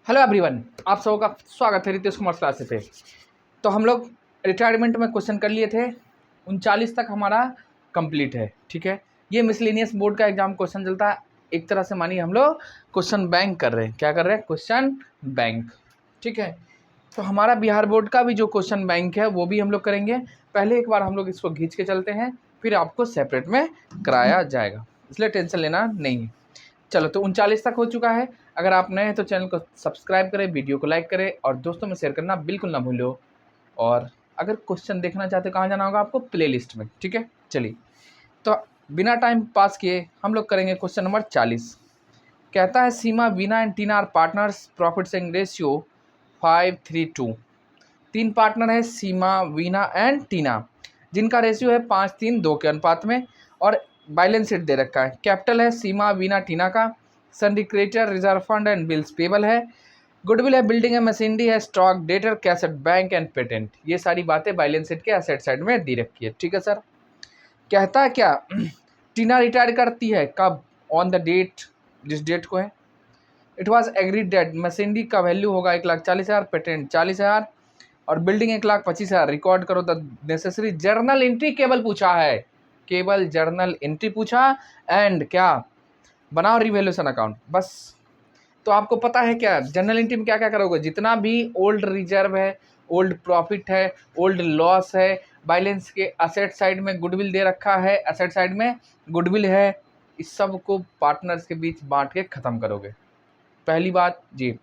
Hello everyone, आप सबों का स्वागत है रितेश कुमार क्लासेस पे। तो हम लोग रिटायरमेंट में क्वेश्चन कर लिए थे, 39 तक हमारा कंप्लीट है। ठीक है, ये मिसलेनियस बोर्ड का एग्जाम क्वेश्चन चलता है। एक तरह से मानिए हम लोग क्वेश्चन बैंक कर रहे हैं। क्या कर रहे हैं? Question bank. ठीक है, तो हमारा बिहार बोर्ड का भी जो क्वेश्चन बैंक है वो भी हम लोग करेंगे। पहले एक बार हम लोग इसको खींच के चलते हैं, फिर आपको सेपरेट में कराया जाएगा, इसलिए टेंशन लेना नहीं है। चलो, तो 39 तक हो चुका है। अगर आप नए हैं तो चैनल को सब्सक्राइब करें, वीडियो को लाइक करें और दोस्तों में शेयर करना बिल्कुल ना भूलो। और अगर क्वेश्चन देखना चाहते हो कहाँ जाना होगा आपको? प्लेलिस्ट में। ठीक है, चलिए तो बिना टाइम पास किए हम लोग करेंगे क्वेश्चन नंबर 40। कहता है Seema, Veena and Tina are partners, profit sharing ratio 5:3:2। तीन पार्टनर है सीमा, वीना एंड टीना, जिनका रेशियो है 5:3:2 के अनुपात में। और बैलेंस शीट दे रखा है। कैपिटल है सीमा, वीना, टीना का। Sundry creditor, reserve fund and bills payable है। गुडविल है, बिल्डिंग है, मशीनरी है, stock, debtor, cassette, bank and patent. ये सारी बातें बैलेंस शीट के एसेट साइड में दी रखी है। ठीक है सर। कहता है क्या टीना रिटायर करती है कब? ऑन द डेट, जिस डेट को है। It was agreed date machinery का वैल्यू होगा 1,40,000, पेटेंट 40,000 और बिल्डिंग 1,25,000। रिकॉर्ड करो द नेसेसरी जर्नल एंट्री। केवल पूछा है, केवल जर्नल एंट्री पूछा। एंड क्या बनाओ? Revaluation account. बस। तो आपको पता है क्या जर्नल एंट्री में क्या क्या करोगे? जितना भी ओल्ड रिजर्व है, ओल्ड प्रॉफिट है, ओल्ड लॉस है, बैलेंस के असेट साइड में गुडविल दे रखा है, असेट साइड में गुडविल है, इस सब को पार्टनर्स के बीच बांट के खत्म करोगे। पहली बात जी।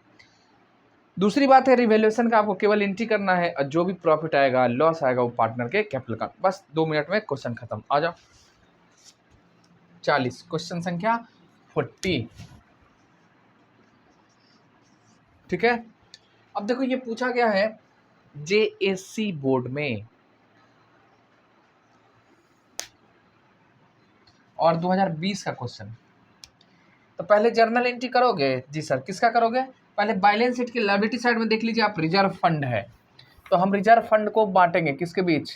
दूसरी बात है रिवैल्यूएशन का आपको केवल एंट्री करना है और जो भी प्रॉफिट आएगा, लॉस आएगा, वो पार्टनर के कैपिटल का। बस 2 मिनट में क्वेश्चन खत्म। आ जाओ 40, क्वेश्चन संख्या 40। ठीक है, अब देखो ये पूछा गया है जेएससी बोर्ड में और 2020 का क्वेश्चन। तो पहले जर्नल एंट्री करोगे? जी सर। किसका करोगे? पहले बैलेंस शीट की लायबिलिटी साइड में देख लीजिए आप, रिजर्व फंड है। तो हम रिजर्व फंड को बांटेंगे किसके बीच?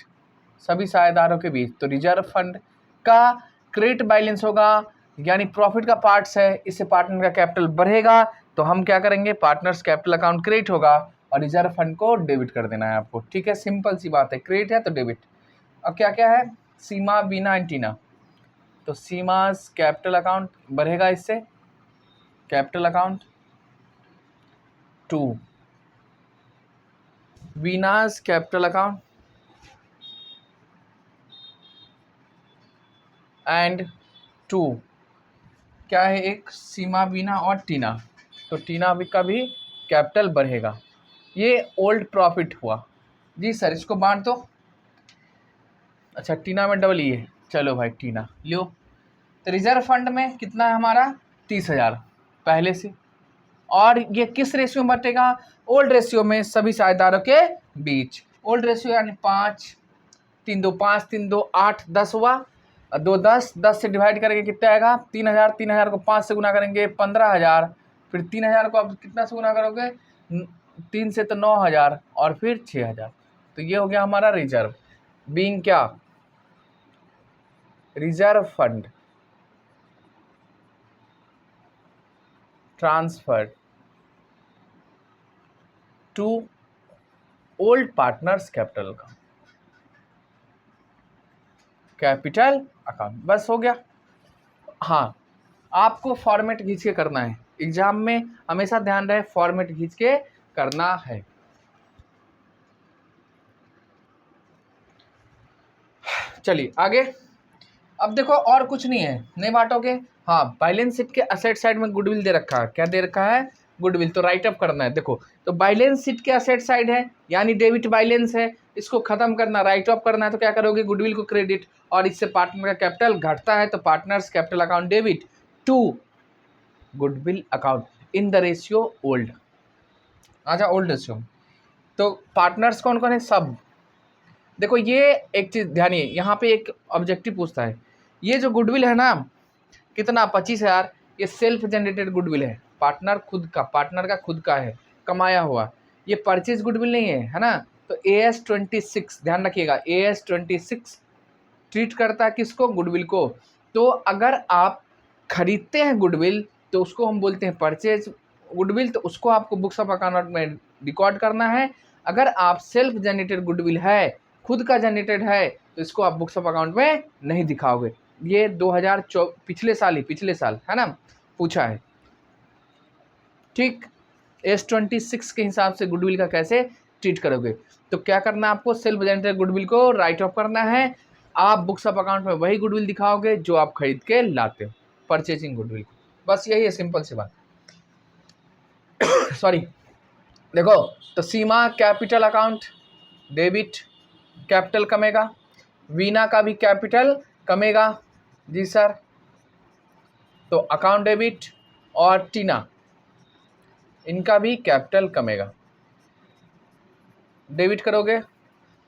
सभी साझेदारों के बीच। तो रिजर्व फंड का क्रेडिट बैलेंस होगा, यानी प्रॉफिट का पार्ट्स है, इससे पार्टनर का कैपिटल बढ़ेगा। तो हम क्या करेंगे? पार्टनर्स कैपिटल अकाउंट क्रेडिट होगा और रिजर्व फंड को डेबिट कर देना है आपको। ठीक है, सिंपल सी बात है, क्रेडिट है तो डेबिट। अब क्या क्या है? सीमा, वीना एंड टीना। तो सीमास कैपिटल अकाउंट बढ़ेगा, इससे capital account 2, Veena's capital account and 2 क्या है? एक सीमा, वीना और टीना। तो टीना का भी कैपिटल बढ़ेगा। ये ओल्ड प्रॉफिट हुआ। जी सर, इसको बांट दो। अच्छा, टीना में डबल ई है। चलो भाई टीना लो। तो रिजर्व फंड में कितना है हमारा? 30,000 पहले से। और ये किस रेशियो में बटेगा? ओल्ड रेशियो में, सभी साझेदारों के बीच। ओल्ड रेशियो यानी 5:3:2, 5:3:2 8, 10 हुआ। 2 10, 10 से डिवाइड करेंगे कितना आएगा? 3,000। 3,000 को 5 से गुना करेंगे 15,000। फिर 3,000 को आप कितना से गुना करोगे? 3 से तो 9,000 और फिर 6,000। तो ये हो गया हमारा रिजर्व। बीइंग क्या? Reserve fund transferred to old partners capital का कैपिटल अकाउंट। बस हो गया। हाँ, आपको फॉर्मेट खींच के करना है। एग्जाम में हमेशा ध्यान रहे, फॉर्मेट खींच के करना है। चलिए आगे। अब देखो और कुछ नहीं है, नहीं बांटोगे। हाँ, बैलेंस शीट के असेट साइड में गुडविल दे रखा है। क्या दे रखा है? गुडविल। तो राइट अप करना है। देखो, तो बैलेंस शीट के असेट साइड है, यानी डेबिट बैलेंस है, इसको खत्म करना, राइट ऑफ करना है। तो क्या करोगे? गुडविल को क्रेडिट, और इससे पार्टनर का कैपिटल घटता है तो partners capital account debit to goodwill account in the ratio old. अच्छा, ओल्ड रेशियो। तो पार्टनर्स कौन कौन है? सब। देखो ये एक चीज ध्यानिए, यहाँ पे एक ऑब्जेक्टिव पूछता है। ये जो गुडविल है ना, कितना? 25,000। ये सेल्फ जनरेटेड गुडविल है, पार्टनर खुद का, पार्टनर का खुद का है, कमाया हुआ। ये परचेज गुडविल नहीं है ना। तो AS-26 ध्यान रखिएगा, AS-26 ट्रीट करता है किसको? गुडविल को। तो अगर आप खरीदते हैं गुडविल तो उसको हम बोलते हैं परचेज, गुडविल, तो उसको आपको बुक्स ऑफ अकाउंट में रिकॉर्ड करना है। अगर आप सेल्फ जनरेटेड गुडविल है, खुद का जनरेटेड है, तो इसको आप बुक्स ऑफ अकाउंट में नहीं दिखाओगे। ये 2024 पिछले साल है ना पूछा है। ठीक, S26 के हिसाब से गुडविल का कैसे ट्रीट करोगे। तो क्या करना है आपको, सेल्फ जनरेटेड गुडविल को राइट ऑफ करना है। आप बुक्स ऑफ अकाउंट में वही गुडविल दिखाओगे जो आप खरीद के लाते हो, परचेजिंग गुडविल। बस यही है, सिंपल सी बात। सॉरी, देखो तो Seema capital account debit, capital कमेगा। वीना का भी कैपिटल कमेगा जी सर, तो अकाउंट डेबिट। और टीना, इनका भी कैपिटल कमेगा, डेबिट करोगे।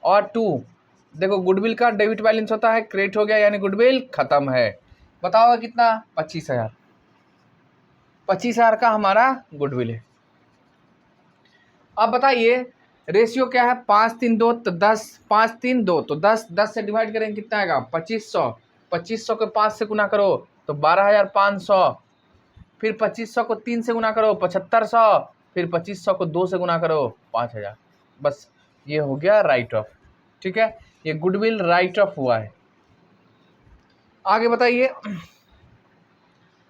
और 2, देखो गुडविल का डेबिट बैलेंस होता है, क्रेडिट हो गया यानी गुडविल खत्म है। बताओ कितना, 25,000। 25,000 का हमारा गुडविल है। अब बताइए रेशियो क्या है, 5 3 2 तो 10, 5 3 2 तो 10, 10 से डिवाइड करेंगे कितना आएगा, 2500। 2500 को 5 से गुना करो तो 12,500, फिर 2500 को 3 से गुना करो 7500, फिर 2500 को 2 से गुना करो 5000। बस ये हो गया राइट ऑफ। ठीक है, ये गुडविल राइट ऑफ हुआ है। आगे बताइए,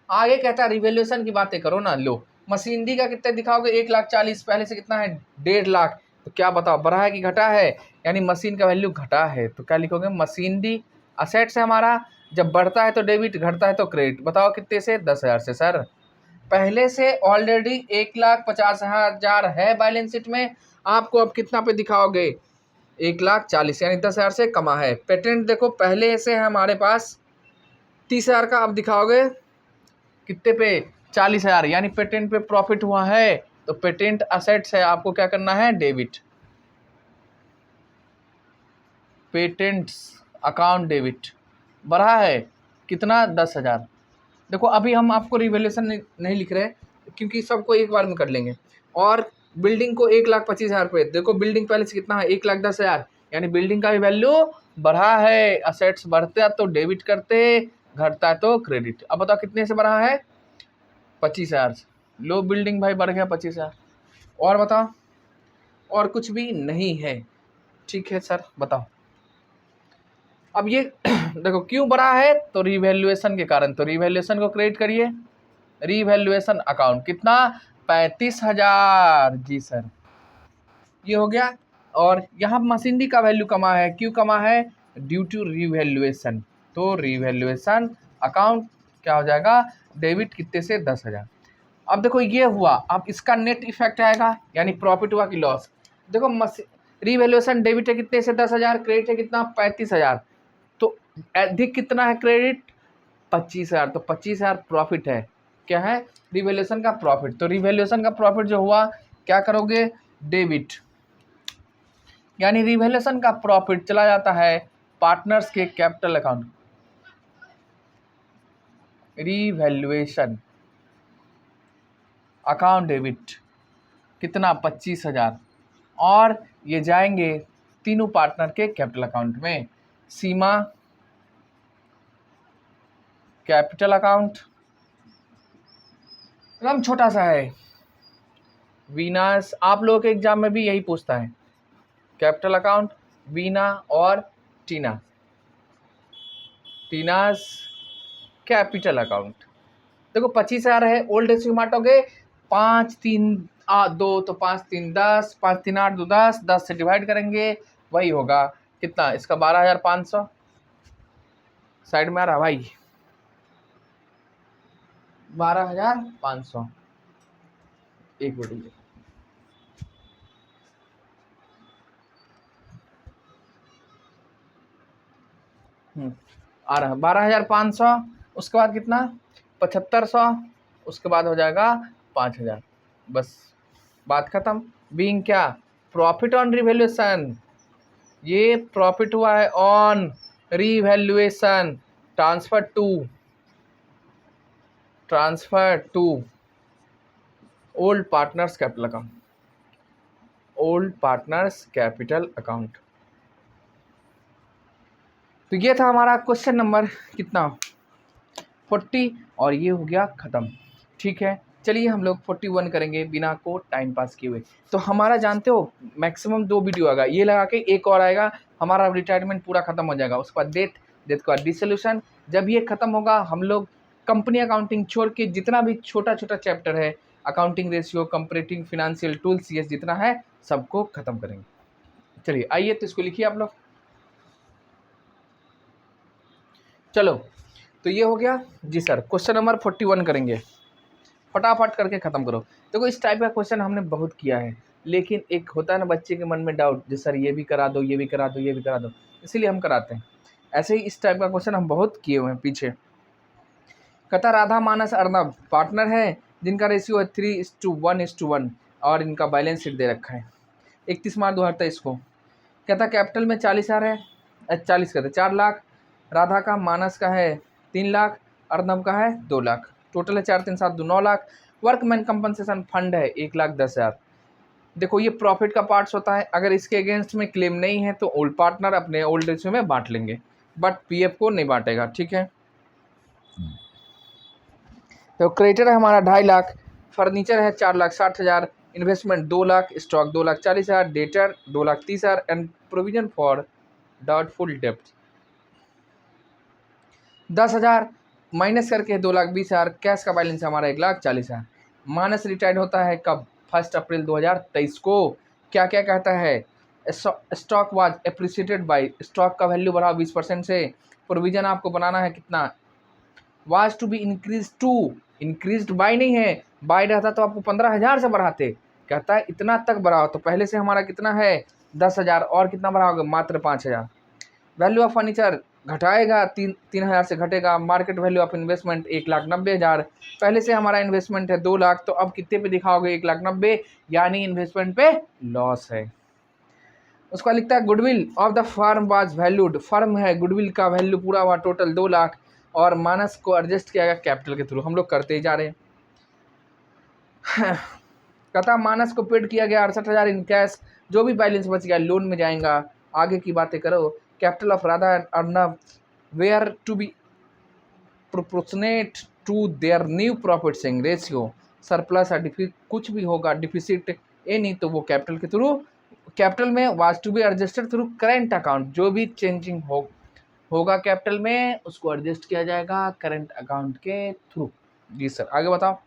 आगे कहता है रिवैल्यूएशन की बातें करो ना। लो मशीनरी का कितने दिखाओगे, 1,40,000, पहले से कितना है 1.5 लाख। तो क्या बताओ बढ़ा है कि घटा है, यानी मशीन का वैल्यू घटा है। तो क्या लिखोगे, मशीनरी असेट्स है हमारा, जब बढ़ता है तो डेबिट, घटता है तो क्रेडिट। बताओ कितने से, 10,000 से। सर पहले से ऑलरेडी 1,50,000 है बैलेंस शीट में, आपको अब कितना पे दिखाओगे, 1,40,000, यानी 10,000 से कमा है। पेटेंट देखो पहले से है हमारे पास 30,000 का, अब दिखाओगे कितने पे, 40,000, यानी पेटेंट पे प्रॉफिट हुआ है। तो पेटेंट असेट्स है, आपको क्या करना है, डेबिट, पेटेंट्स अकाउंट डेबिट। बढ़ा है कितना, 10,000। देखो अभी हम आपको रिवैल्यूएशन नहीं लिख रहे क्योंकि सबको एक बार में कर लेंगे। और बिल्डिंग को 1,25,000 पे, देखो बिल्डिंग पहले से कितना है, 1,10,000, यानी बिल्डिंग का भी वैल्यू बढ़ा है। असेट्स बढ़ते हैं तो डेबिट करते, घटता है तो क्रेडिट। अब बताओ कितने से बढ़ा है, 25,000 से। लो बिल्डिंग भाई बढ़ गया 25,000। और बताओ, और कुछ भी नहीं है। ठीक है सर बताओ। अब ये देखो क्यों बढ़ा है, तो रिवैल्यूएशन के कारण। तो रिवैल्यूएशन को क्रेडिट करिए, रिवैल्यूएशन अकाउंट कितना, 35,000 जी सर, ये हो गया। और यहाँ मशीनरी का वैल्यू कमा है, क्यों कमा है, ड्यू टू रिवैल्यूएशन। तो रिवैल्यूएशन अकाउंट क्या हो जाएगा, डेबिट कितने से, 10,000। अब देखो ये हुआ, अब इसका नेट इफेक्ट आएगा, यानी प्रॉफिट हुआ कि लॉस। देखो रिवैल्यूएशन डेबिट है कितने से, 10,000, क्रेडिट है कितना, 35,000। तो अधिक कितना है क्रेडिट, 25,000, तो 25,000 प्रॉफिट है। क्या है, रिवैल्यूएशन का प्रॉफिट। तो रिवैल्यूएशन का प्रॉफिट जो हुआ, क्या करोगे, डेबिट, यानी रिवैल्यूएशन का प्रॉफिट चला जाता है पार्टनर्स के capital account. Revaluation account debit कितना, 25,000, और ये जाएंगे तीनों पार्टनर के कैपिटल अकाउंट में। सीमा कैपिटल अकाउंट, एकदम छोटा सा है। वीनास, आप लोगों के एग्जाम में भी यही पूछता है, कैपिटल अकाउंट वीना और टीना, टीनास कैपिटल अकाउंट। देखो 25,000 है, ओल्ड एज माटोगे 5 3 2 तो 5 3 10, 5 3 8 2 10, 10 से डिवाइड करेंगे वही होगा कितना, इसका 12,500 साइड में आ रहा भाई, 12,500। एक मिनट, आ रहा है 12,500, उसके बाद कितना 7,500, उसके बाद हो जाएगा 5,000। बस बात खत्म। बीइंग क्या, प्रॉफिट ऑन रिवैल्यूएशन, ये प्रॉफिट हुआ है on revaluation, transfer to old partners capital account, old partners capital account. तो ये था हमारा क्वेश्चन नंबर कितना, 40, और ये हो गया खत्म। ठीक है, चलिए हम लोग 41 करेंगे बिना को टाइम पास किए हुए। तो हमारा जानते हो मैक्सिमम 2 वीडियो आएगा, ये लगा के एक और आएगा, हमारा रिटायरमेंट पूरा खत्म हो जाएगा। उसके बाद डेथ के बाद डिसोल्यूशन। जब ये खत्म होगा हम लोग कंपनी अकाउंटिंग छोड़ के जितना भी छोटा छोटा चैप्टर है, accounting ratio, comparative financial tools, ये जितना है सबको खत्म करेंगे। चलिए आइए, तो इसको लिखिए आप लोग। चलो तो ये हो गया जी सर। क्वेश्चन नंबर 41 करेंगे, फटाफट करके ख़त्म करो। देखो इस टाइप का क्वेश्चन हमने बहुत किया है, लेकिन एक होता है ना बच्चे के मन में डाउट, जी सर ये भी करा दो, ये भी करा दो, ये भी करा दो, इसीलिए हम कराते हैं। ऐसे ही इस टाइप का क्वेश्चन हम बहुत किए हुए हैं पीछे। कहता राधा मानस अर्नब पार्टनर है जिनका रेशियो है 3:1:1 और इनका बैलेंस शीट दे रखा है 31 मार्च 2023 को। कहता कैपिटल में 40,000 है, 40 कहते 4 लाख, राधा का मानस का है 3 लाख, अर्नब का है 2 लाख, टोटल है 4 3 7 2 9 लाख। वर्कमैन कंपनसेशन फंड है 1,10,000। देखो ये प्रॉफिट का पार्ट्स होता है, अगर इसके अगेंस्ट में क्लेम नहीं है तो ओल्ड पार्टनर अपने ओल्ड रेशियो में बांट लेंगे, बट पीएफ को नहीं बांटेगा, ठीक है। तो क्रेडिटर है हमारा 2.5 लाख, फर्नीचर है 4,60,000, investment 2 lakh, stock 2,40,000, debtor 2,30,000 and provision for doubtful डेप्ट 10,000 माइनस करके 2,20,000। कैश का बैलेंस हमारा 1,40,000। मानस रिटायर्ड होता है कब? 1 अप्रैल 2023 को। क्या क्या कहता है? Stock was appreciated by, stock का वैल्यू बढ़ा 20% से। प्रोविजन आपको बनाना है कितना? Was to be increase to, increased by नहीं है, बाय रहता तो आपको 15,000 से बढ़ाते। कहता है इतना तक बढ़ाओ, तो पहले से हमारा कितना है 10,000, और कितना बढ़ाओगे? मात्र 5,000। वैल्यू ऑफ फर्नीचर घटाएगा, 3,000 से घटेगा। मार्केट वैल्यू ऑफ इन्वेस्टमेंट 1,90,000, पहले से हमारा इन्वेस्टमेंट है 2 लाख, तो अब कितने पे दिखाओगे? 1,90,000, यानी इन्वेस्टमेंट पे लॉस है। उसका लिखता है goodwill of the firm was valued, firm है, गुडविल का वैल्यू पूरा हुआ टोटल 2 लाख, और मानस को एडजस्ट किया गया कैपिटल के थ्रू। हम लोग करते ही जा रहे हैं। कहता मानस को पेड किया गया 68,000 इन कैश, जो भी बैलेंस बच गया लोन में जाएगा। आगे की बातें करो। Capital of Radha and Arnab were to be proportionate to their new profit sharing ratio, surplus या डिफिसिट कुछ भी होगा, डिफिसिट नहीं तो वो कैपिटल के थ्रू, कैपिटल में was to be adjusted through current account, जो भी चेंजिंग होगा कैपिटल में उसको एडजस्ट किया जाएगा करेंट अकाउंट के थ्रू। जी सर, आगे बताओ।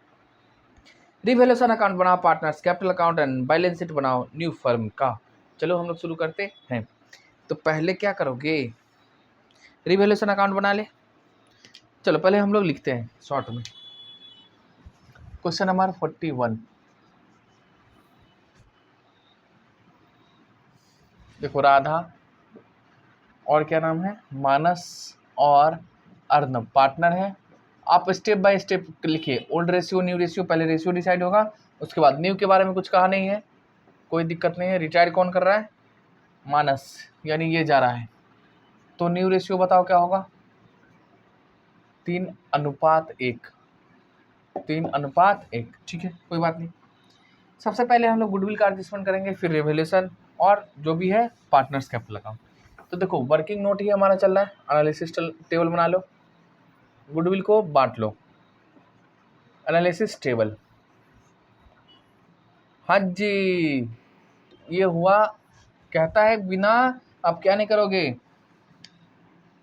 रिवैल्यूएशन अकाउंट बनाओ partners, capital account and balance sheet बनाओ न्यू फर्म का। चलो हम लोग शुरू करते हैं। तो पहले क्या करोगे? रिवैल्यूएशन अकाउंट बना ले। चलो पहले हम लोग लिखते हैं शॉर्ट में। Question number 41। देखो राधा और क्या नाम है, मानस और अर्नब पार्टनर है। आप स्टेप बाय स्टेप लिखिए। ओल्ड रेशियो, न्यू रेशियो, पहले रेशियो डिसाइड होगा, उसके बाद न्यू के बारे में कुछ कहा नहीं है, कोई दिक्कत नहीं है। रिटायर कौन कर रहा है? मानस, यानी ये जा रहा है। तो न्यू रेशियो बताओ क्या होगा? 3:1, 3:1, ठीक है, कोई बात नहीं। सबसे पहले हम लोग गुडविल का एडजस्टमेंट करेंगे, फिर रिवैल्यूएशन और जो भी है पार्टनर्स कैपिटल अकाउंट। तो देखो वर्किंग नोट ही हमारा चल रहा है, एनालिसिस टेबल बना लो, गुडविल को बांट लो, एनालिसिस टेबल। हाँ जी, ये हुआ। कहता है बिना, आप क्या नहीं करोगे,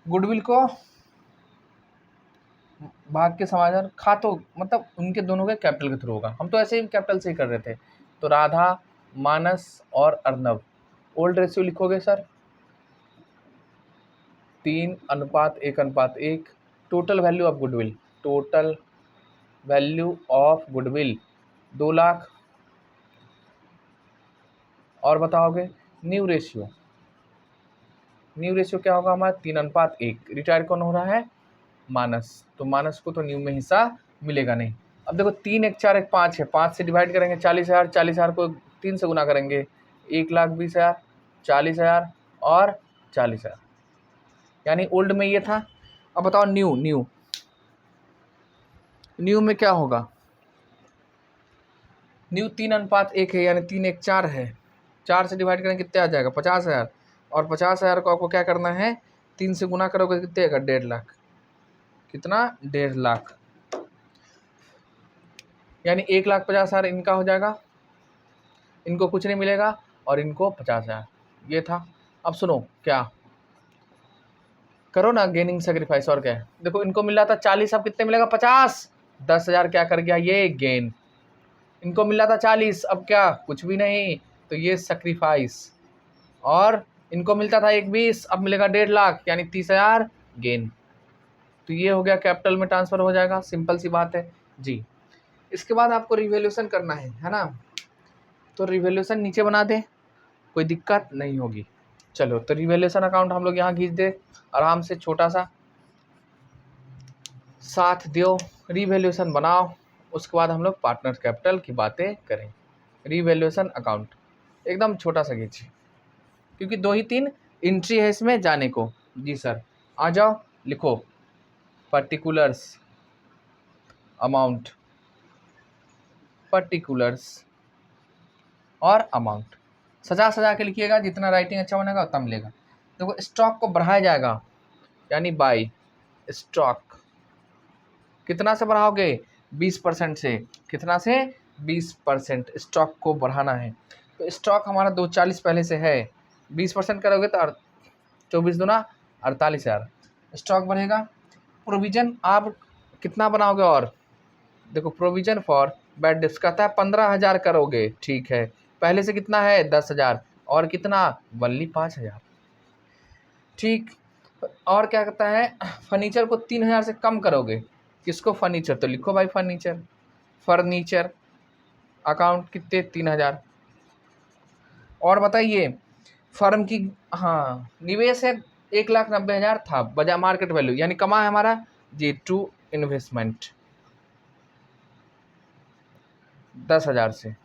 गुडविल को भाग के समाधान खा, तो मतलब उनके दोनों के कैपिटल के थ्रू होगा। हम तो ऐसे ही कैपिटल से ही कर रहे थे। तो राधा, मानस और अर्नब, ओल्ड रेशियो लिखोगे sir 3:1:1। Total value of goodwill, total value of goodwill 2 lakh. और बताओगे न्यू रेशियो, न्यू रेशियो क्या होगा हमारा 3:1। रिटायर कौन हो रहा है? मानस, तो मानस को तो न्यू में हिस्सा मिलेगा नहीं। अब देखो 3 1 4 1 5 है, 5 से डिवाइड करेंगे 40,000, 40,000 को 3 से गुना करेंगे 1,20,000, 40,000 और 40,000, यानी ओल्ड में ये था। अब बताओ न्यू, न्यू न्यू में क्या होगा? न्यू 3:1 है, यानी 3 1 4 है, 4 से डिवाइड करेंगे कितने आ जाएगा? 50,000, और 50,000 को आपको क्या करना है? 3 से गुना करोगे कितने आएगा? 1.5 लाख। कितना? 1.5 लाख। यानी 1,50,000 इनका हो जाएगा, इनको कुछ नहीं मिलेगा और इनको 50,000, ये था। अब सुनो, क्या करो ना, गेनिंग सेक्रीफाइस, और क्या है, देखो इनको मिल रहा था 40, अब कितने मिलेगा 50, 10,000 क्या कर गया ये गेन। इनको मिल रहा था 40, अब क्या कुछ भी नहीं, तो ये सेक्रीफाइस। और इनको मिलता था 21, अब मिलेगा 1.5 लाख यानी 30,000 गेन। तो ये हो गया, कैपिटल में ट्रांसफर हो जाएगा, सिंपल सी बात है जी। इसके बाद आपको रिवैल्यूएशन करना है ना, तो रिवैल्यूएशन नीचे बना दे, कोई दिक्कत नहीं होगी। चलो तो रिवैल्यूएशन अकाउंट हम लोग यहाँ खींच दे आराम से, छोटा सा साथ दो, रिवैल्यूएशन बनाओ, उसके बाद हम लोग पार्टनर कैपिटल की बातें करें। रिवैल्यूएशन अकाउंट एकदम छोटा सा खींचिए, क्योंकि 2 ही 3 एंट्री है इसमें जाने को। जी सर, आ जाओ, लिखो पर्टिकुलर्स अमाउंट, पर्टिकुलर्स और अमाउंट सजा सजा के लिखिएगा, जितना राइटिंग अच्छा बनेगा उतना मिलेगा। देखो स्टॉक को बढ़ाया जाएगा, यानी बाई स्टॉक, कितना से बढ़ाओगे 20% से, कितना से 20% स्टॉक को बढ़ाना है। तो स्टॉक हमारा 240 पहले से है, 20% करोगे तो 24 दूना 48,000 स्टॉक बढ़ेगा। प्रोविजन आप कितना बनाओगे, और देखो प्रोविजन फॉर बैड डेट्स कहता है 15,000 करोगे, ठीक है, पहले से कितना है 10,000, और कितना वनली 5,000, ठीक। और क्या कहता है, फर्नीचर को 3,000 से कम करोगे, किसको फर्नीचर, तो लिखो भाई फर्नीचर, फर्नीचर अकाउंट कितने 3,000। और बताइए फर्म की, हाँ निवेश है 1,90,000 था बाजार मार्केट वैल्यू, यानी कमा है हमारा जी टू इन्वेस्टमेंट 10,000 से।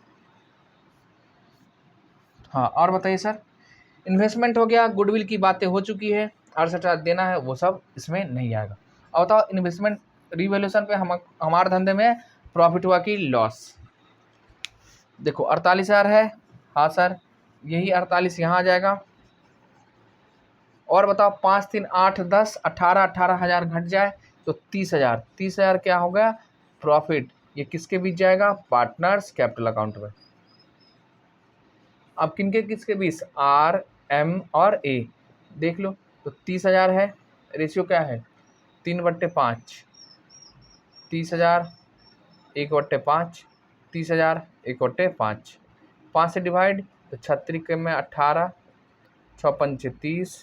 हाँ और बताइए सर, इन्वेस्टमेंट हो गया, गुडविल की बातें हो चुकी है, 68,000 देना है, वो सब इसमें नहीं आएगा। अब बताओ इन्वेस्टमेंट रिवैल्यूएशन पे हम हमारे धंधे में प्रॉफिट हुआ कि लॉस, देखो 48,000 है, हाँ सर यही 48 यहाँ आ जाएगा। और बताओ 5 3 8 10 18,000 घट जाए तो 30,000, 30,000 क्या हो गया प्रॉफिट, ये किसके बीच जाएगा, पार्टनर्स कैपिटल अकाउंट में। अब किनके किसके बीच, आर एम और ए, देख लो, तो 30,000 है, रेशियो क्या है 3/5, 30,000 1/5, 30,000 1/5, 5 से डिवाइड तो 36 के में 18, 6 पंचे 30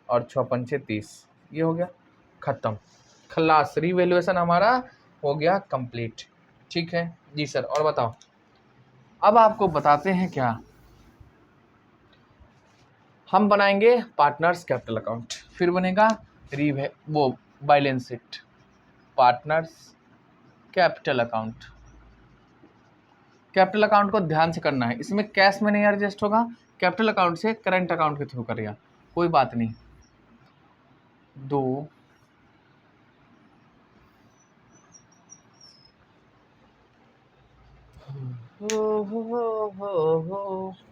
और 6 पंचे 30, ये हो गया खत्म, खलास, रिवैल्यूएशन हमारा हो गया कंप्लीट, ठीक है जी सर। और बताओ, अब आपको बताते हैं क्या, हम बनाएंगे पार्टनर्स कैपिटल अकाउंट, फिर बनेगा वो balance sheet, partners capital account. Capital account को ध्यान से करना है, इसमें कैश में नहीं एडजस्ट होगा, कैपिटल अकाउंट से करंट अकाउंट के थ्रू करेगा, कोई बात नहीं। 2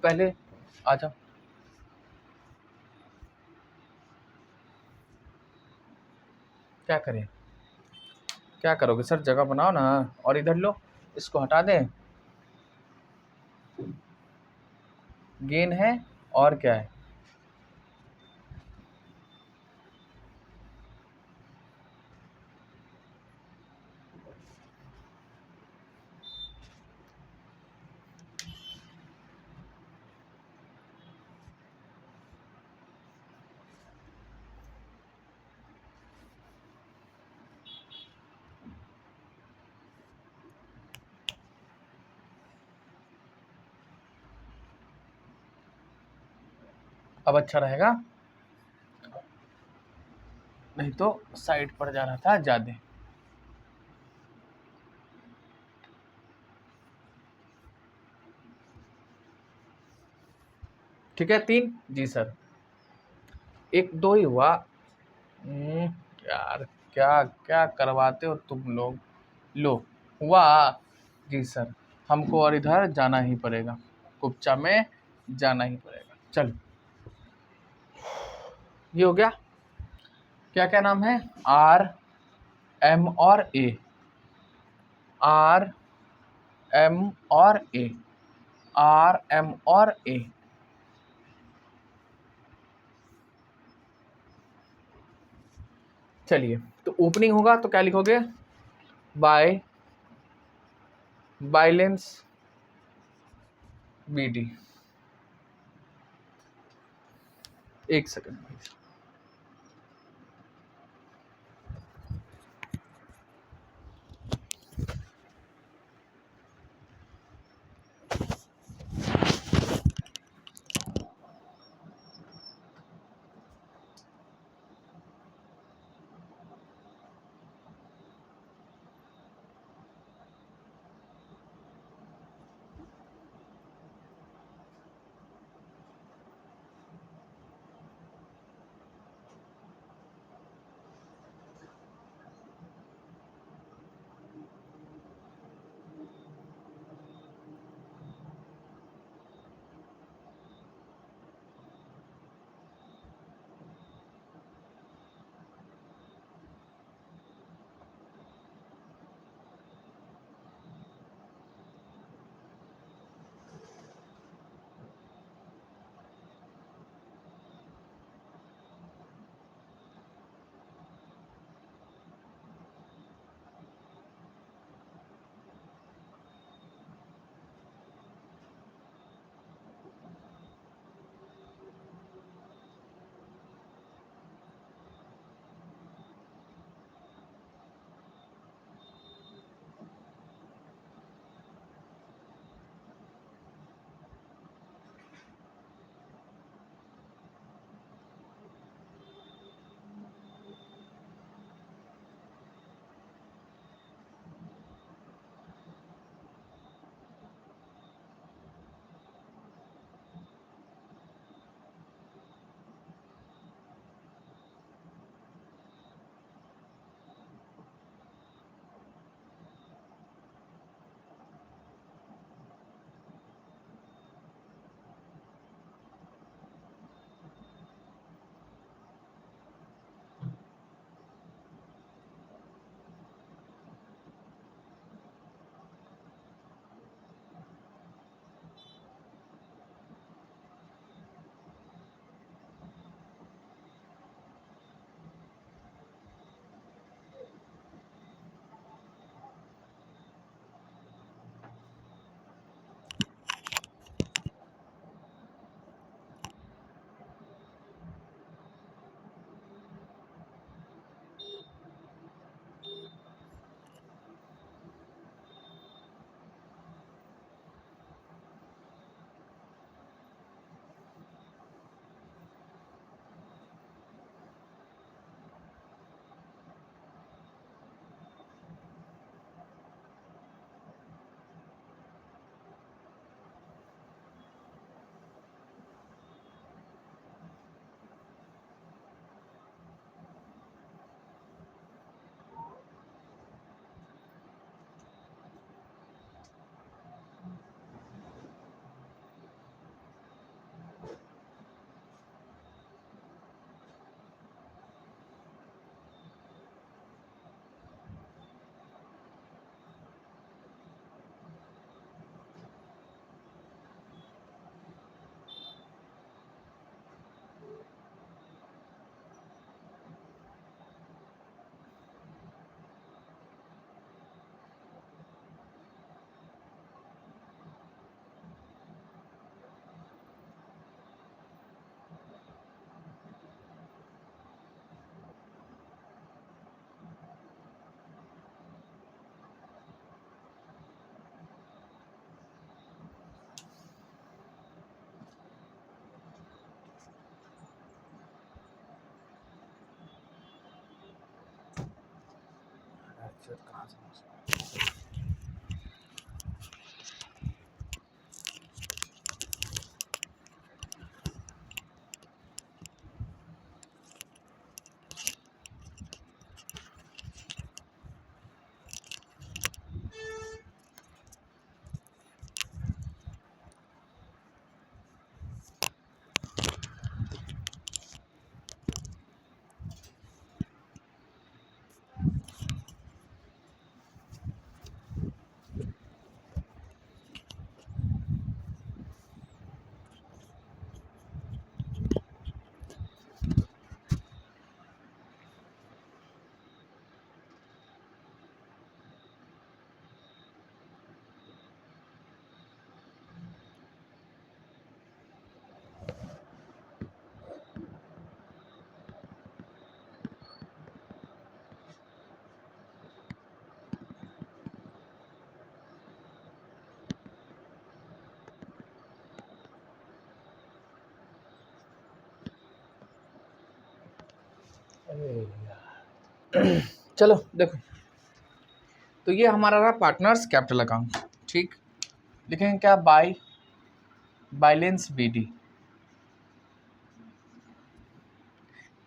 पहले आ जाओ, क्या करें, क्या करोगे सर, जगह बनाओ ना, और इधर लो, इसको हटा दें, गेन है और क्या है, अब अच्छा रहेगा, नहीं तो साइड पर जा रहा था ज्यादा। ठीक है 3 जी सर, 1 2 ही हुआ, यार क्या क्या करवाते हो तुम लोग, लो हुआ जी सर, हमको और इधर जाना ही पड़ेगा, कुपचा में जाना ही पड़ेगा। चल ये हो गया, क्या क्या नाम है, आर एम और ए, आर एम और ए, आर एम और ए। चलिए, तो ओपनिंग होगा तो क्या लिखोगे, बाय बाइलेंस बी डी। एक सेकंड भाई। कहाँ से अरे यार चलो देखो, तो ये हमारा रहा पार्टनर्स कैपिटल अकाउंट। ठीक, लिखेंगे क्या, बैलेंस BD।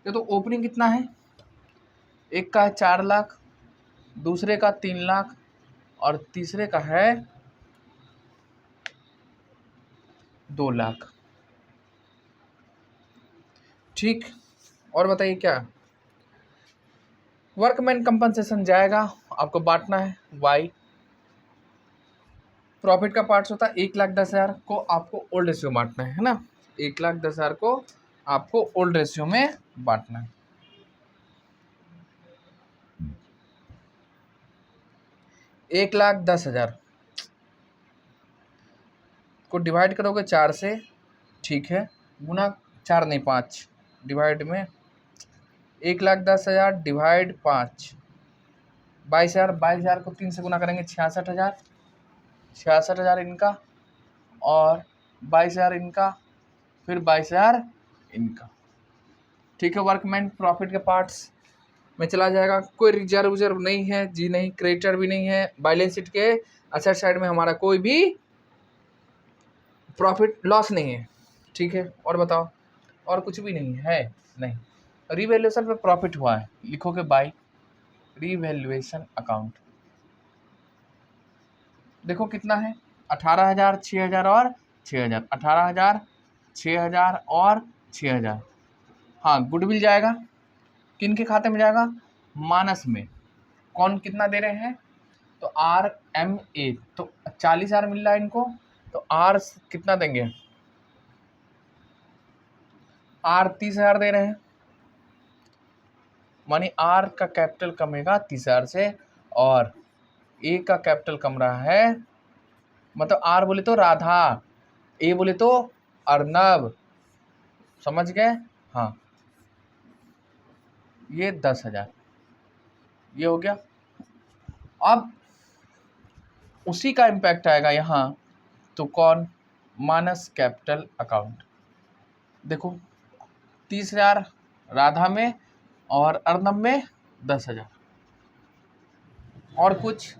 ये तो ओपनिंग कितना है, एक का है 4 लाख, दूसरे का 3 लाख और तीसरे का है 2 लाख। ठीक, और बताइए क्या, वर्कमैन कंपनसेशन जाएगा, आपको बांटना है वाई। प्रॉफिट का पार्ट्स होता है 1,10,000 को आपको ओल्ड रेशियो बांटना है ना, 1,10,000 को आपको ओल्ड रेशियो में बांटना है। एक लाख 10,000 को डिवाइड करोगे 4 से, ठीक है, गुना 4 नहीं 5, डिवाइड में 1,10,000 डिवाइड 5, 22,000, 22,000 को 3 से गुना करेंगे 66,000, 66,000 इनका और 22,000 इनका, फिर 22,000 इनका। ठीक है, वर्कमैन प्रॉफिट के पार्ट्स में चला जाएगा, कोई रिजर्व नहीं है जी, नहीं, क्रेडिटर भी नहीं है, बैलेंस शीट के असेट साइड में हमारा कोई भी प्रॉफिट लॉस नहीं है। ठीक है, और बताओ, और कुछ भी नहीं है, नहीं। रिवैल्यूएशन पे प्रॉफिट हुआ है, लिखोगे बाय रिवैल्यूएशन अकाउंट। देखो कितना है, 18,000, 6,000 और 6,000, 18,000, 6,000 और 6,000। हाँ, गुडविल जाएगा, किन के खाते में जाएगा, मानस में। कौन कितना दे रहे हैं, तो RMA, तो 40,000 मिल रहा है इनको, तो R कितना देंगे, R 30,000 दे रहे हैं, मानी R का कैपिटल कमेगा 30,000 से और A का कैपिटल कम रहा है, मतलब R बोले तो राधा, A बोले तो अर्नब, समझ गए। हाँ, ये 10,000 ये हो गया। अब उसी का इम्पैक्ट आएगा यहाँ, तो कौन, मानस कैपिटल अकाउंट। देखो 30,000 राधा में और अर्नब में 10,000, और कुछ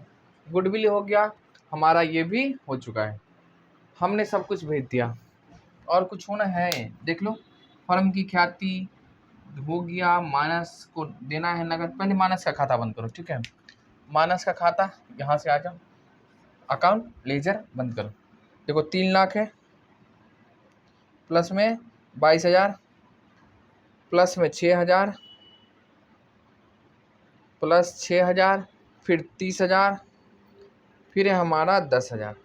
गुडविल हो गया हमारा, ये भी हो चुका है, हमने सब कुछ भेज दिया। और कुछ होना है, देख लो, फर्म की ख्याति हो गया, मानस को देना है नगद। पहले मानस का खाता बंद करो, ठीक है, मानस का खाता यहाँ से आ जाओ, अकाउंट लेजर बंद करो। देखो 3 लाख है, प्लस में 22,000, प्लस में 6,000, प्लस 6,000, फिर 30,000, फिर है हमारा 10,000,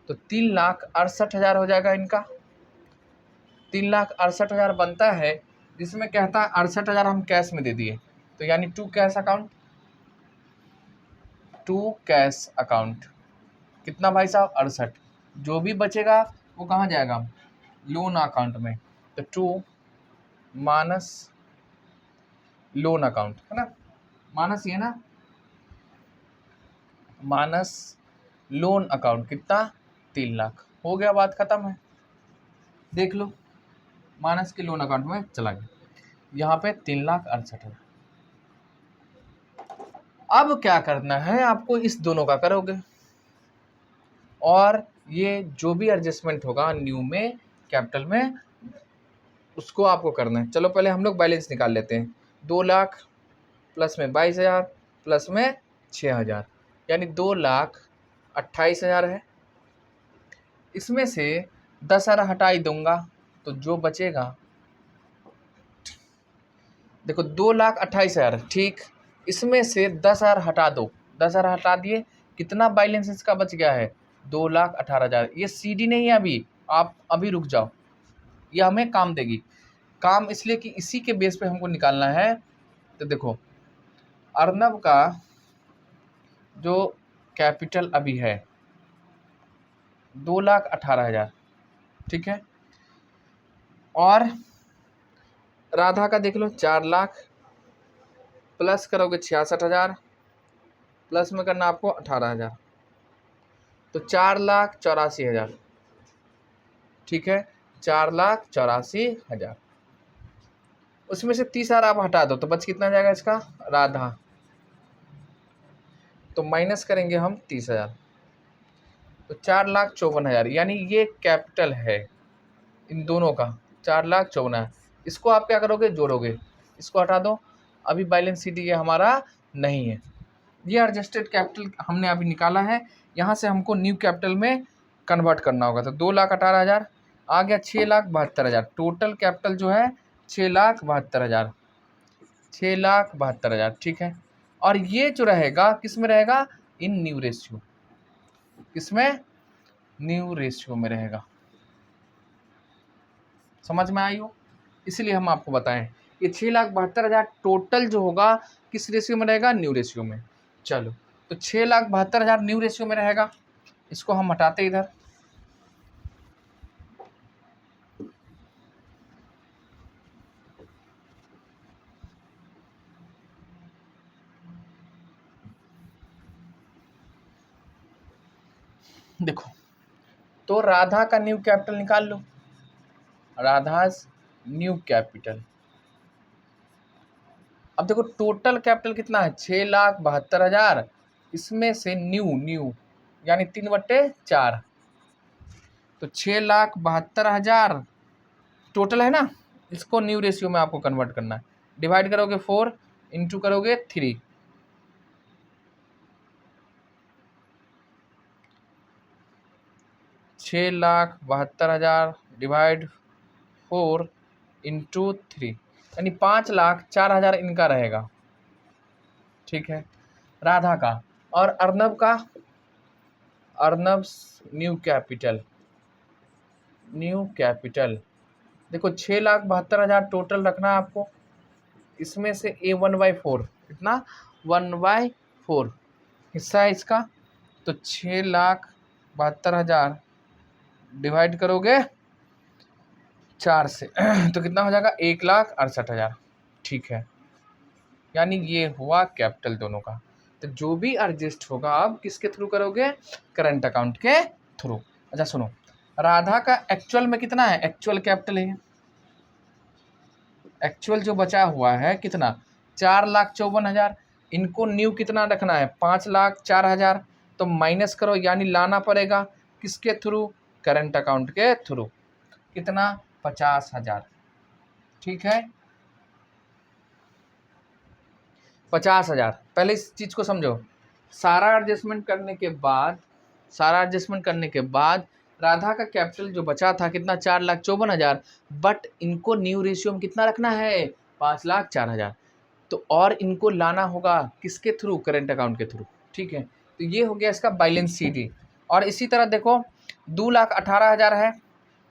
तो 3,68,000 हो जाएगा इनका। 3,68,000 बनता है, जिसमें कहता है 68,000 हम कैश में दे दिए, तो यानी टू कैश अकाउंट कितना भाई साहब, 68। जो भी बचेगा वो कहाँ जाएगा, लोन अकाउंट में, तो टू माइनस लोन अकाउंट, है ना, माइनस ये ना, माइनस लोन अकाउंट कितना, 3 लाख, हो गया, बात खत्म है। देख लो, माइनस के लोन अकाउंट में चला गया, यहाँ पे 3,68,000। अब क्या करना है आपको, इस दोनों का करोगे और ये जो भी एडजस्टमेंट होगा न्यू में कैपिटल में, उसको आपको करना है। चलो पहले हम लोग बैलेंस निकाल लेते हैं, 2 लाख प्लस में 22,000 प्लस में 6,000, यानी 2,28,000 है। इसमें से 10,000 हटा ही दूंगा, तो जो बचेगा, देखो 2,28,000, ठीक, इसमें से 10,000 हटा दो, 10,000 हटा दिए, कितना बैलेंस इसका बच गया है, 2,18,000। ये CD नहीं है अभी, आप अभी रुक जाओ, ये हमें काम देगी, काम इसलिए कि इसी के बेस पे हमको निकालना है। तो देखो अर्नब का जो कैपिटल अभी है 2,18,000, ठीक है, और राधा का देख लो 4 लाख, प्लस करोगे 66,000, प्लस में करना आपको 18,000, तो 4,84,000, ठीक है, 4,84,000। उसमें से 30,000 आप हटा दो तो बच कितना जाएगा इसका, राधा। तो माइनस करेंगे हम 30,000, तो 4,54,000, यानी ये कैपिटल है इन दोनों का, 4,54,000। इसको आप क्या करोगे, जोड़ोगे, इसको हटा दो। अभी बैलेंस शीट ये हमारा नहीं है। ये एडजस्टेड कैपिटल हमने अभी निकाला है, यहाँ से हमको न्यू कैपिटल में कन्वर्ट करना होगा। तो 2,18,000 आ गया, 6,72,000। टोटल कैपिटल जो है 6,72,000, 6,72,000, ठीक है। और ये जो रहेगा किस में रहेगा, इन न्यू रेशियो, किसमें, न्यू रेशियो में रहेगा। समझ में आई हो, इसलिए हम आपको बताएं ये 6,72,000 टोटल जो होगा किस रेशियो में रहेगा, न्यू रेशियो में। चलो, तो 6,72,000 न्यू रेशियो में रहेगा, इसको हम हटाते इधर। देखो, तो राधा का न्यू कैपिटल निकाल लो, राधास न्यू कैपिटल। अब देखो टोटल कैपिटल कितना है, 6,72,000, इसमें से न्यू न्यू यानी 3/4, तो 6,72,000 टोटल है ना, इसको न्यू रेशियो में आपको कन्वर्ट करना है। डिवाइड करोगे 4, इंटू करोगे 3, 6,72,000 डिवाइड 4 इंटू 3, यानी 5,04,000 इनका रहेगा, ठीक है, राधा का। और अर्नब का, Arnab new capital, new capital देखो 6,72,000 टोटल रखना है आपको, इसमें से ए 1/4 कितना, 1/4 हिस्सा है इसका। तो 6,72,000 डिवाइड करोगे 4 से तो कितना हो जाएगा, 1,68,000, ठीक है। यानी ये हुआ कैपिटल दोनों का। तो जो भी एडजस्ट होगा आप किसके थ्रू करोगे, करंट अकाउंट के थ्रू। अच्छा सुनो, राधा का एक्चुअल में कितना है, एक्चुअल कैपिटल है, एक्चुअल जो बचा हुआ है कितना, 4,54,000। इनको न्यू कितना रखना है, 5,04,000। तो माइनस करो, यानी लाना पड़ेगा किसके थ्रू, करंट अकाउंट के थ्रू, कितना, 50,000, ठीक है, 50,000। पहले इस चीज़ को समझो, सारा एडजस्टमेंट करने के बाद, सारा एडजस्टमेंट करने के बाद राधा का कैपिटल जो बचा था कितना, 4,54,000, बट इनको न्यू रेशियो में कितना रखना है, 5,04,000। तो और इनको लाना होगा किसके थ्रू, करेंट अकाउंट के थ्रू, ठीक है। तो ये हो गया इसका बैलेंस शीट। और इसी तरह देखो 2,18,000 है,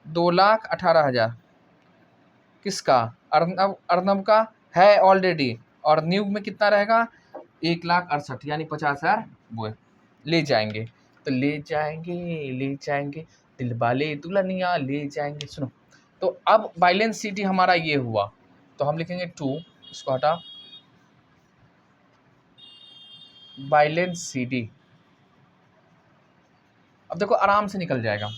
2,18,000 किसका, अर्नब, अर्नब का है ऑलरेडी। और न्यू में कितना रहेगा, 1,68,000, यानी 50,000 वो ले जाएंगे। तो ले जाएंगे, ले जाएंगे, दिल वाले दुल्हनिया ले जाएंगे। सुनो, तो अब बैलेंस शीट हमारा ये हुआ, तो हम लिखेंगे 2, इसको हटा, बैलेंस सीडी। अब देखो आराम से निकल जाएगा,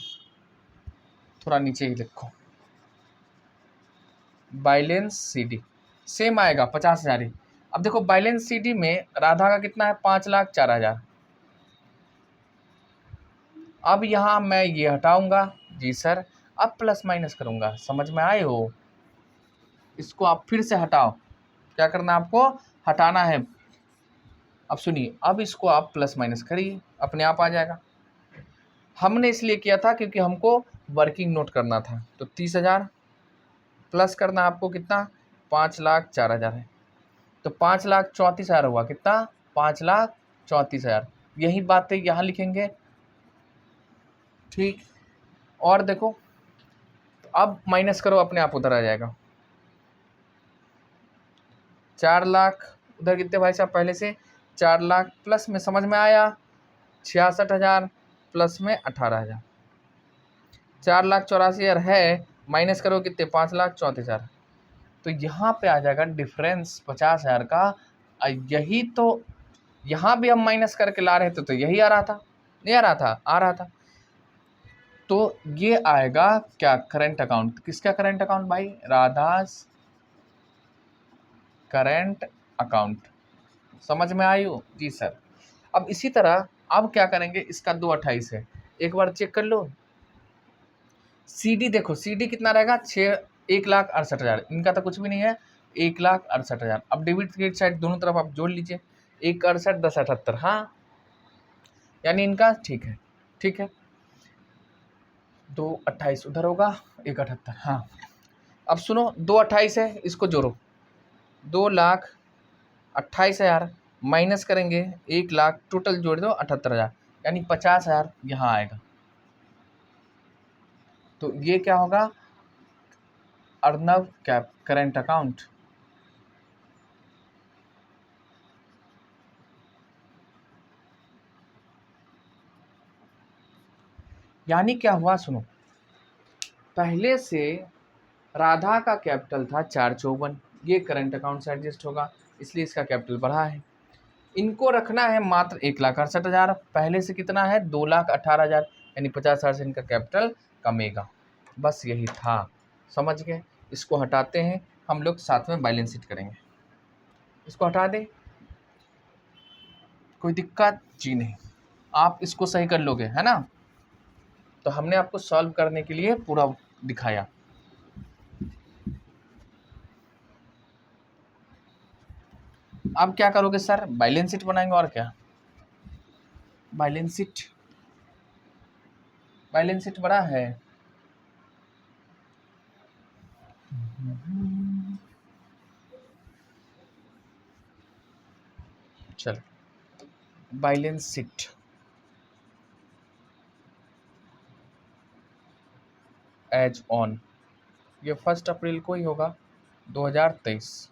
थोड़ा नीचे ही लिखो, बैलेंस सीडी सेम आएगा 50,000 ही। अब देखो बैलेंस सीडी में राधा का कितना है, 5,04,000। अब यहाँ मैं ये हटाऊंगा, जी सर, अब प्लस माइनस करूंगा, समझ में आए हो। इसको आप फिर से हटाओ, क्या करना है आपको, हटाना है। अब सुनिए, अब इसको आप प्लस माइनस करिए, अपने आप आ जाएगा। हमने इसलिए किया था क्योंकि हमको वर्किंग नोट करना था। तो 30,000 प्लस करना आपको कितना, 5,04,000 है, तो 5,34,000 हुआ, कितना, 5,34,000। यही बातें यहाँ लिखेंगे, ठीक। और देखो, तो अब माइनस करो, अपने आप उधर आ जाएगा। 4 लाख उधर कितने भाई साहब, पहले से 4 लाख प्लस में, समझ में आया, 66,000 प्लस में 18,000, 4,84,000 है, माइनस करो कितने, 5,34,000। तो यहाँ पे आ जाएगा डिफरेंस 50,000 का। यही तो यहाँ भी हम माइनस करके ला रहे थे, तो यही आ रहा था, नहीं आ रहा था, आ रहा था। तो ये आएगा क्या, करंट अकाउंट। किसका करंट अकाउंट भाई, राधास करेंट अकाउंट। समझ में आई हो? जी सर। अब इसी तरह अब क्या करेंगे, इसका 228 है, एक बार चेक कर लो। CD देखो, CD कितना रहेगा, 1,68,000, इनका तो कुछ भी नहीं है, 1,68,000। अब डेबिट क्रेडिट साइड दोनों तरफ आप जोड़ लीजिए, 1,68 10,78, हाँ यानी इनका ठीक है, ठीक है। 228 उधर होगा, 178, हाँ। अब सुनो, 228 है, इसको जोड़ो, 2,28,000 माइनस करेंगे 1,00,000, टोटल जोड़ दो 78,000, यानी 50,000 यहाँ आएगा। तो ये क्या होगा, अर्नब कैप करेंट अकाउंट। यानी क्या हुआ, सुनो, पहले से राधा का कैपिटल था 454, ये करंट अकाउंट से एडजस्ट होगा, इसलिए इसका कैपिटल बढ़ा है। इनको रखना है मात्र 1,68,000, पहले से कितना है 2,18,000, यानी 50,000 से इनका कैपिटल कमेगा। बस यही था, समझ गए। इसको हटाते हैं, हम लोग साथ में बैलेंस शीट करेंगे। इसको हटा दें, कोई दिक्कत जी नहीं, आप इसको सही कर लोगे, है ना। तो हमने आपको सॉल्व करने के लिए पूरा दिखाया। अब क्या करोगे सर, बैलेंस शीट बनाएंगे, और क्या। बैलेंस शीट बड़ा है, चल बैलेंस शीट एज ऑन, ये 1 अप्रैल को ही होगा 2023।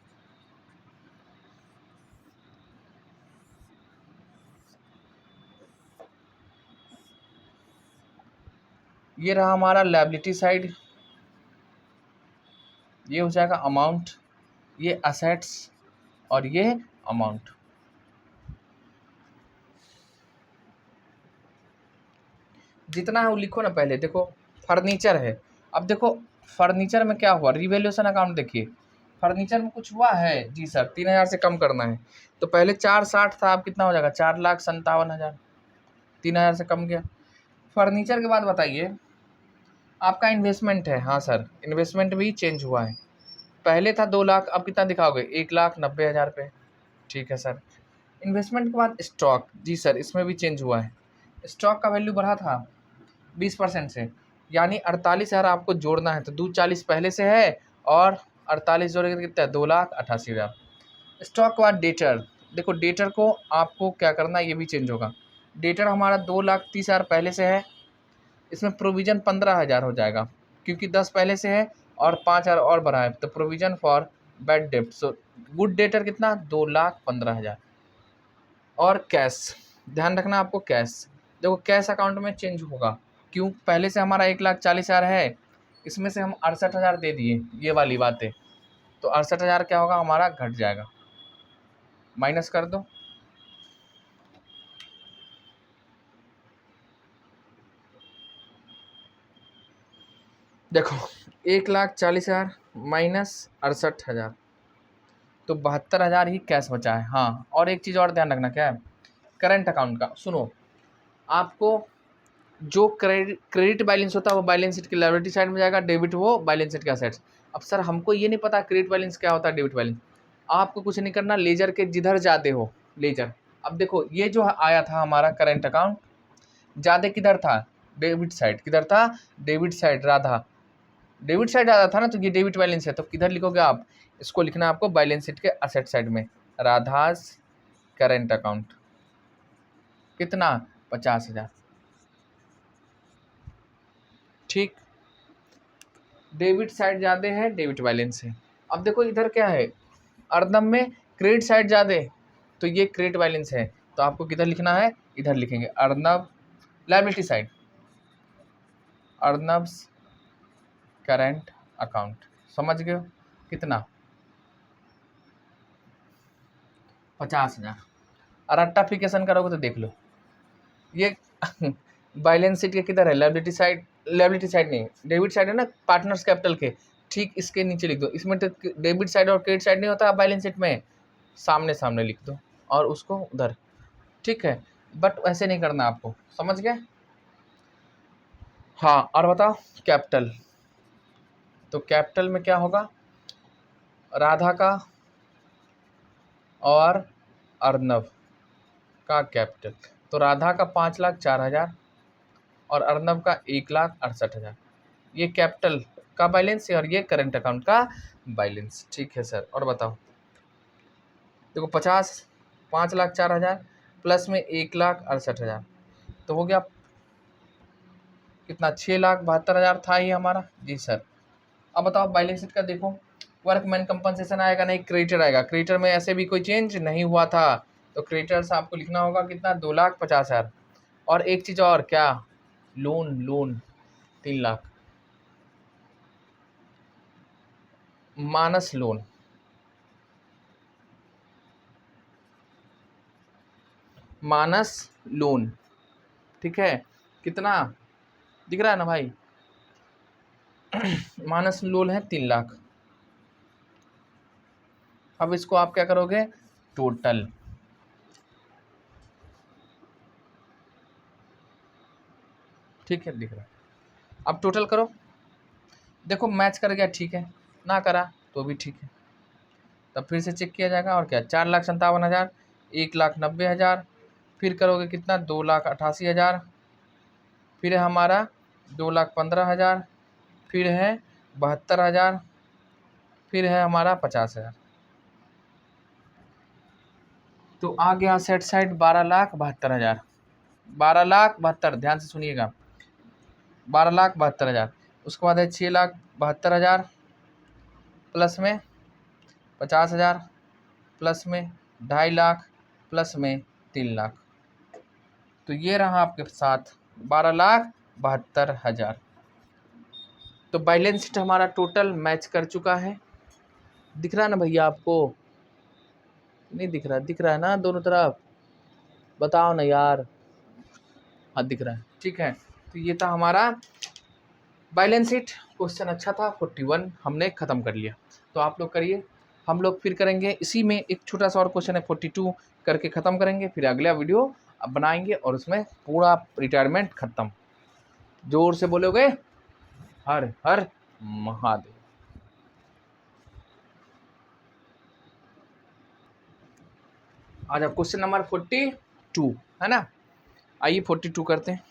ये रहा हमारा लायबिलिटी साइड, ये हो जाएगा अमाउंट, ये असेट्स, और ये अमाउंट। जितना है वो लिखो ना, पहले देखो फर्नीचर है। अब देखो फर्नीचर में क्या हुआ, रिवैल्यूएशन अकाउंट देखिए, फर्नीचर में कुछ हुआ है जी सर, 3,000 से कम करना है, तो पहले 460 था, अब कितना हो जाएगा 4,57,000, 3,000 से कम गया। फर्नीचर के बाद बताइए, आपका इन्वेस्टमेंट है, हाँ सर इन्वेस्टमेंट भी चेंज हुआ है, पहले था 2,00,000, अब कितना दिखाओगे 1,90,000 पे, ठीक है सर। इन्वेस्टमेंट के बाद स्टॉक, जी सर इसमें भी चेंज हुआ है, स्टॉक का वैल्यू बढ़ा था 20% से, यानी 48,000 आपको जोड़ना है, तो 240 पहले से है, और 48 जोड़ेंगे तो कितना है 2,88,000। स्टॉक के बाद डेटर, देखो डेटर को आपको क्या करना है, ये भी चेंज होगा। डेटर हमारा 2,30,000 पहले से है, इसमें प्रोविज़न 15,000 हो जाएगा, क्योंकि 10 पहले से है और 5,000 और बढ़ा है, तो प्रोविज़न फॉर बैड डेप्ट, सो गुड डेटर कितना 2,15,000। और कैश, ध्यान रखना आपको, कैश देखो कैश अकाउंट में चेंज होगा, क्यों, पहले से हमारा 1,40,000 है, इसमें से हम 68,000 दे दिए, ये वाली बात है, तो 68,000 क्या होगा हमारा घट जाएगा, माइनस कर दो। देखो 1,40,000 माइनस 68,000, तो 72,000 ही कैश बचा है। हाँ, और एक चीज़ और ध्यान रखना, क्या है, करंट अकाउंट का, सुनो, आपको जो क्रेडिट बैलेंस होता है वो बैलेंस शीट की लायबिलिटी साइड में जाएगा, डेबिट वो बैलेंस शीट के असेट्स। अब सर हमको ये नहीं पता क्रेडिट बैलेंस क्या होता है, डेबिट बैलेंस, आपको कुछ नहीं करना, लेजर के जिधर जाते हो लेजर। अब देखो ये जो आया था हमारा करंट अकाउंट, ज़्यादा किधर था, डेबिट साइड, किधर था, debit side, Radha debit side ज़्यादा था ना, तो ये डेबिट बैलेंस है, तो किधर लिखोगे आप, इसको लिखना है आपको बैलेंस शीट के असेट साइड में, राधास करेंट अकाउंट, कितना 50,000, ठीक। डेबिट साइड ज़्यादा है, डेबिट बैलेंस है। अब देखो इधर क्या है, अर्नब में क्रेडिट साइड ज़्यादा है, तो ये क्रेडिट बैलेंस है, तो आपको किधर लिखना है, इधर लिखेंगे Arnab liability side, Arnab's current account, समझ गए हो, कितना 50,000। और रट्टाफिकेशन करोगे तो देख लो, ये बैलेंस शीट के किधर है, लायबिलिटी साइड, लायबिलिटी साइड नहीं डेबिट साइड है ना, पार्टनर्स कैपिटल के, ठीक इसके नीचे लिख दो। इसमें तो डेबिट साइड और क्रेडिट साइड नहीं होता बैलेंस शीट में, सामने सामने लिख दो और उसको उधर, ठीक है। बट ऐसे नहीं करना आपको, समझ गए? हाँ, और बताओ कैपिटल। तो कैपिटल में क्या होगा, राधा का और अर्नव का कैपिटल। तो राधा का 5,04,000 और अर्नव का 1,68,000, ये कैपिटल का बैलेंस है और ये करंट अकाउंट का बैलेंस, ठीक है सर। और बताओ, देखो 5,04,000 प्लस में 1,68,000 तो हो गया कितना, 6,72,000 था ये हमारा, जी सर। अब बताओ बैलेंस शीट का देखो, वर्कमैन कंपनसेशन आएगा नहीं, क्रेडिटर आएगा। क्रेडिटर में ऐसे भी कोई चेंज नहीं हुआ था, तो क्रेडिटर्स आपको लिखना होगा कितना, 2,50,000। और एक चीज़ और, क्या, लोन, लोन 3 लाख, मानस लोन, मानस लोन, ठीक है। कितना दिख रहा है ना भाई, मानस लोन है 3 लाख। अब इसको आप क्या करोगे, टोटल, ठीक है, दिख रहा है। अब टोटल करो, देखो मैच कर गया, ठीक है, ना करा तो भी ठीक है, तब फिर से चेक किया जाएगा। और क्या, 4,57,000, 1,90,000, फिर करोगे कितना, 2,88,000, फिर है हमारा 2,15,000, फिर है 72,000, फिर है हमारा 50,000। तो आ गया सेट साइड 12,72,000, 12,72,000, ध्यान से सुनिएगा, 12,72,000। उसके बाद है 6,72,000 प्लस में 50,000 प्लस में 2.5 लाख प्लस में 3 लाख। तो ये रहा आपके साथ 12,72,000। तो बैलेंस शीट हमारा टोटल मैच कर चुका है। दिख रहा है ना भैया आपको, नहीं दिख रहा, दिख रहा है ना दोनों तरफ, बताओ ना यार, हाँ दिख रहा है, ठीक है। तो ये था हमारा बैलेंस शीट, क्वेश्चन अच्छा था, 41 हमने ख़त्म कर लिया। तो आप लोग करिए, हम लोग फिर करेंगे इसी में एक छोटा सा और क्वेश्चन है, 42 करके ख़त्म करेंगे, फिर अगला वीडियो अब बनाएंगे और उसमें पूरा रिटायरमेंट ख़त्म। जोर से बोलोगे, हर हर महादेव। आज क्वेश्चन नंबर 42 है ना, आइए 42 करते हैं।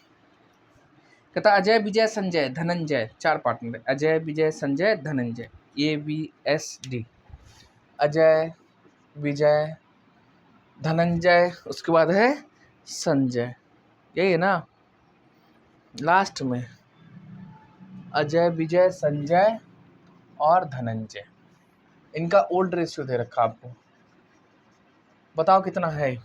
कहता अजय विजय संजय धनंजय, 4 पार्टनर, अजय विजय संजय धनंजय, ABSD, अजय विजय धनंजय, उसके बाद है संजय, यही है ना लास्ट में, अजय विजय संजय और धनंजय। इनका ओल्ड रेशियो दे रखा आपको, बताओ कितना है।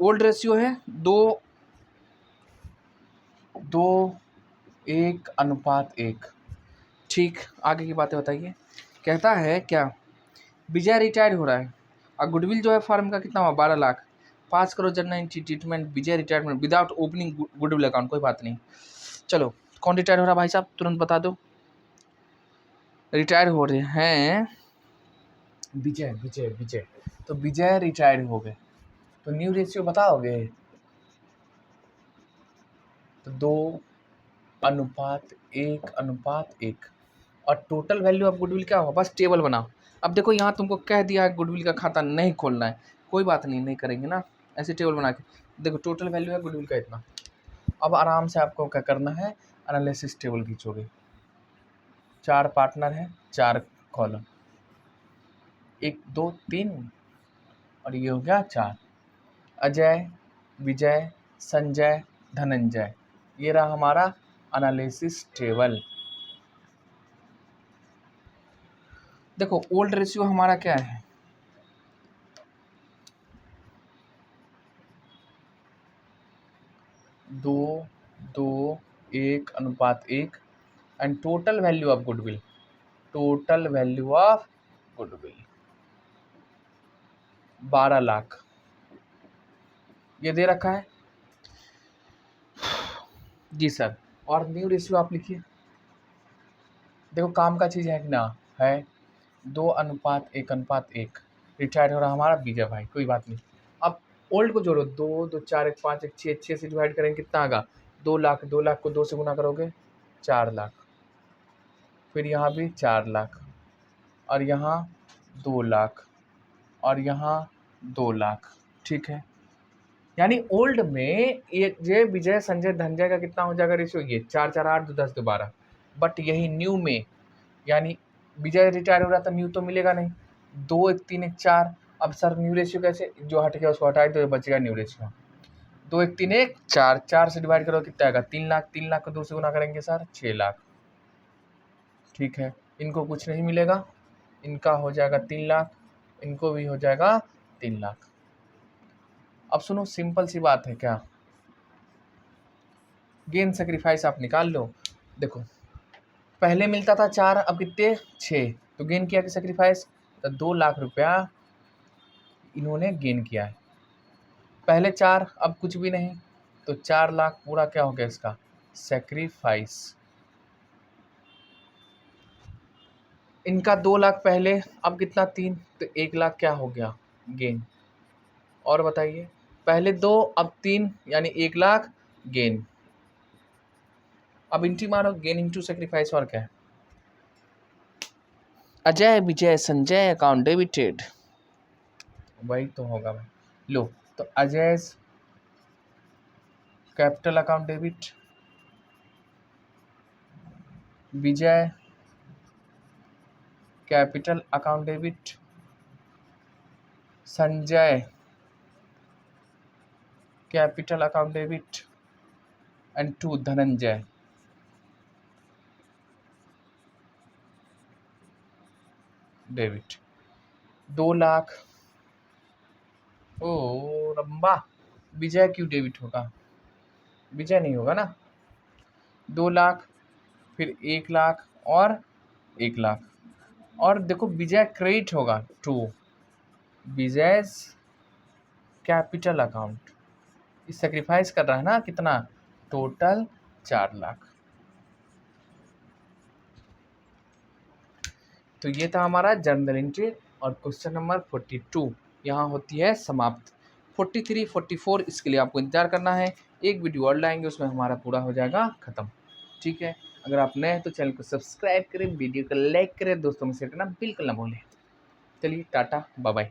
ओल्ड रेशियो है 2:1:1। ठीक, आगे की बातें बताइए। कहता है क्या, विजय रिटायर्ड हो रहा है और गुडविल जो है फर्म का कितना हुआ, 12 lakh, 5 crore general treatment, Vijay retirement without opening goodwill account, कोई बात नहीं। चलो कौन रिटायर हो रहा है भाई साहब, तुरंत बता दो। रिटायर हो रहे हैं विजय, विजय विजय, तो विजय रिटायर्ड हो गए, तो न्यू रेशियो बताओगे, तो 2:1:1। और टोटल वैल्यू ऑफ गुडविल क्या होगा, बस टेबल बनाओ। अब देखो यहाँ तुमको कह दिया है गुडविल का खाता नहीं खोलना है, कोई बात नहीं, नहीं करेंगे ना, ऐसे टेबल बना के देखो टोटल वैल्यू है गुडविल का इतना। अब आराम से आपको क्या करना है, एनालिसिस टेबल खींचोगे, 4 पार्टनर है, 4 कॉलम, 1 2 3 और ये हो गया 4, अजय विजय संजय धनंजय, ये रहा हमारा एनालिसिस टेबल। देखो ओल्ड रेशियो हमारा क्या है, 2:1:1 and total value of goodwill, total value of goodwill 12 lakh, ये दे रखा है जी सर। और न्यू रेशियो आप लिखिए, देखो काम का चीज़ है कि ना, है 2:1:1। रिटायर हो रहा हमारा विजय भाई, कोई बात नहीं। अब ओल्ड को जोड़ो, 2 2 4 1 5 1 6, 6 से डिवाइड करेंगे कितना आएगा, 2 लाख। 2 लाख को 2 से गुना करोगे 4 लाख, फिर यहाँ भी 4 लाख, और यहाँ 2 लाख, और यहाँ 2 लाख। ठीक है, यानी ओल्ड में एक जय विजय संजय धनंजय का कितना हो जाएगा रेशियो, ये 4 4 8 2 10 2 12। बट यही न्यू में, यानी विजय रिटायर हो रहा था, न्यू तो मिलेगा नहीं, 2 1 3 1 4। अब सर न्यू रेशियो कैसे, जो हट गया उसको हटाए तो ये बचेगा न्यू रेशियो। 2 1 3 1 4, 4 से डिवाइड करो कितना आएगा, 3 लाख। 3 लाख को 2 से गुना करेंगे सर 6 लाख। ठीक है, इनको कुछ नहीं मिलेगा, इनका हो जाएगा 3 लाख, इनको भी हो जाएगा 3 लाख। अब सुनो, सिंपल सी बात है क्या, गेन सेक्रीफाइस आप निकाल लो। देखो पहले मिलता था 4, अब कितने 6, तो गेन किया कि सेक्रीफाइस, तो 2 लाख रुपया इन्होंने गेन किया है। पहले 4, अब कुछ भी नहीं, तो 4 लाख पूरा क्या हो गया इसका सेक्रीफाइस। इनका 2 लाख पहले, अब कितना 3, तो 1 लाख क्या हो गया गेन। और बताइए, पहले 2 अब 3, यानी 1 लाख गेन। अब इंटी मारो, गेन इंटू सेक्रीफाइस, और क्या है, अजय विजय संजय अकाउंट डेबिटेड, वही तो होगा भाई। लो, तो Ajay capital account debit, Vijay capital account debit, Sanjay capital account debit, and 2 Dhananjay debit. 2 lakh, ओ रंबा, विजय क्यों डेबिट होगा, विजय नहीं होगा ना। 2 लाख, फिर 1 लाख, और 1 लाख, और देखो विजय क्रेडिट होगा टू विजय कैपिटल अकाउंट। इस सेक्रीफाइस कर रहा है ना कितना, टोटल 4 लाख। तो ये था हमारा जर्नल एंट्री, और क्वेश्चन नंबर 42 यहाँ होती है समाप्त। 43 44 इसके लिए आपको इंतजार करना है, एक वीडियो और लाएंगे, उसमें हमारा पूरा हो जाएगा ख़त्म। ठीक है, अगर आप नए हैं तो चैनल को सब्सक्राइब करें, वीडियो को लाइक करें, दोस्तों में शेयर करना बिल्कुल ना भूलें। चलिए टाटा बाय बाय।